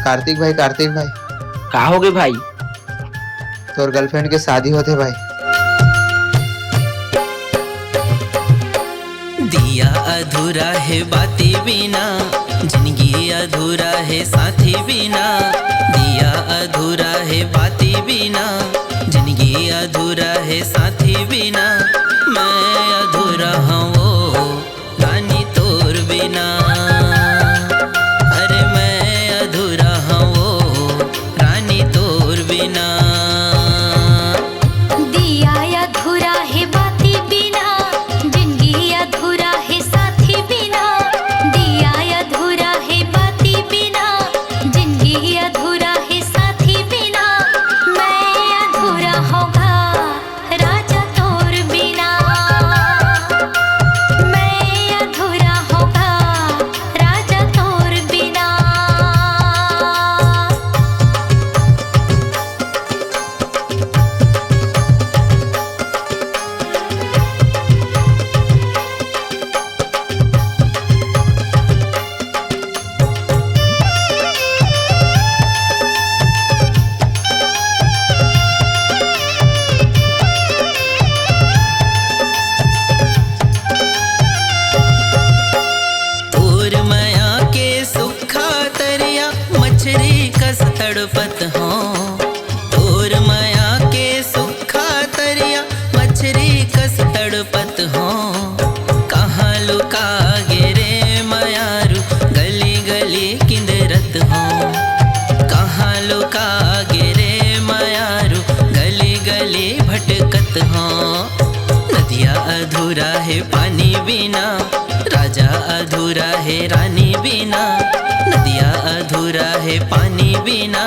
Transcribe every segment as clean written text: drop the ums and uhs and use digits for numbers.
कार्तिक भाई का हो गए भाई? तोर गर्लफ्रेंड के शादी होते भाई। दिया अधूरा है बाती बिना, जिंदगी अधूरा है साथी बिना। दिया अधूरा है बाती बिना, जिंदगी अधूरा है साथी बिना। मैं अधूरा हूँ वो रानी तोर बिना। अरे मैं अधूरा हूँ वो रानी तोर बिना। दिया अधूरा है बाती बिना, जिंदगी अधूरा है साथी बिना। दिया अधूरा है बाती बिना, जिंदगी अधूरा है साथी बिना। मैं अधूरा होगा राजा तोर बिना। मैं अधूरा होगा राजा तोर बिना। तोर माया के सुखा तरिया मछरी कस तड़पत हो। तोर माया के सुखा तरिया मछरी कस तड़पत हो। कहाँ लुका गिरे मायारू गली गली किंदरत हो। कहाँ लुका गिरे मायारू गली गली भटकत हो। नदिया अधूरा है पानी बिना, राजा अधूरा है रानी बिना। नदिया अधूरा है पानी बिना,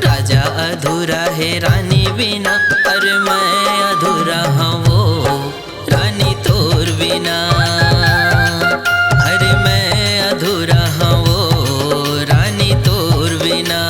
राजा अधूरा है रानी बिना। अरे मैं अधूरा हूँ वो रानी तोर बिना। अरे मैं अधूरा हूँ वो रानी तोर बिना।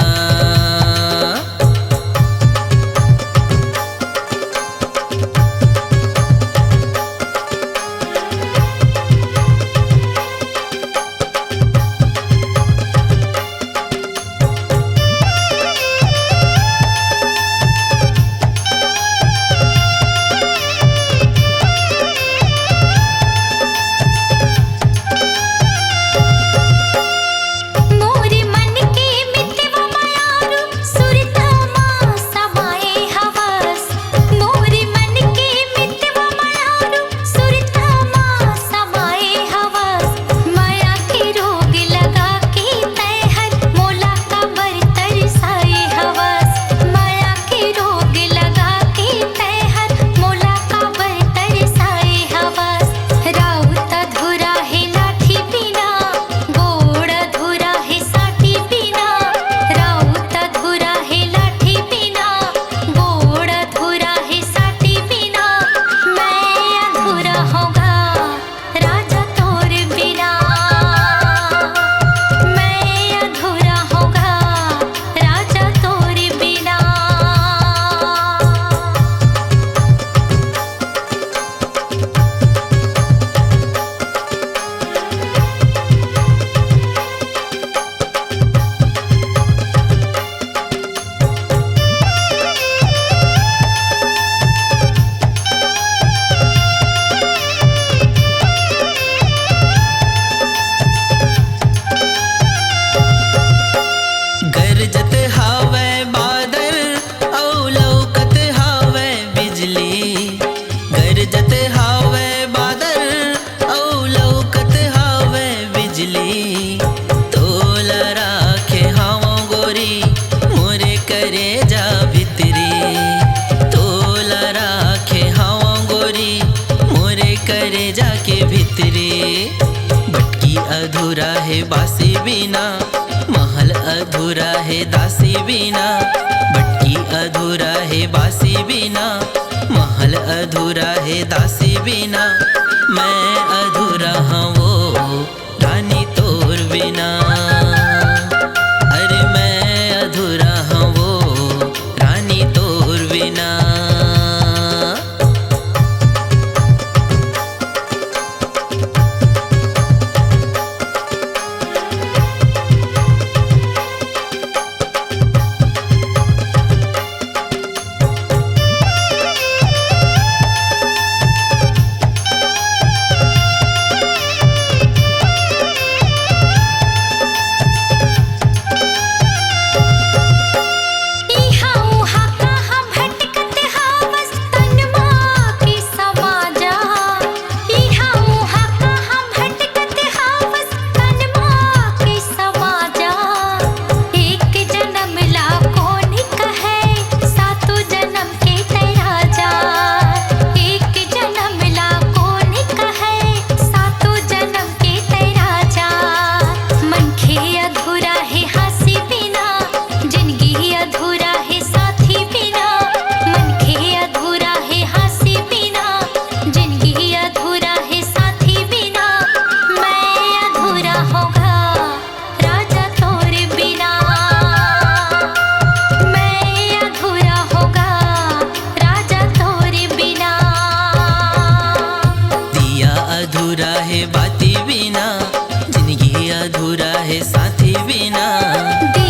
मोरे मन के मितवा मायारू सुरता मां समाए हवस। मोरे मन के मितवा मायारू सुरता मां समाए हवस। माया के रोग लगा के तैहर मोला का बर तरसाए हवस। माया के रोग लगा के तैहर मोला का बर तरसाए हवस। राउत अधूरा है लाठी बिना, गोड़ अधूरा है साटी बिना। राउत अधूरा है लाठी बिना, गोड़ अधूरा है साटी बिना। मैं अधूरा होगा राजा तोर बिना। मैं अधूरा होगा राजा तोर बिना। गरजत हावे बादल औ लौकत हावे बिजली। गरजत हावे बादल औ लौकत हावे बिजली। तोला राखे हावो गोरी मोरे करे जा भितरी। तोला राखे हावो गोरी मोरे करे जाके भितरी। भटकी अधूरा है बासी बिना, महल अधूरा है दासी बिना। भटकी अधूरा है बासी बिना, महल अधूरा है दासी बिना। मैं अधूरा हूँ वो रानी तोर बिना। अरे मैं अधूरा हूँ वो रानी तोर बिना। बिना।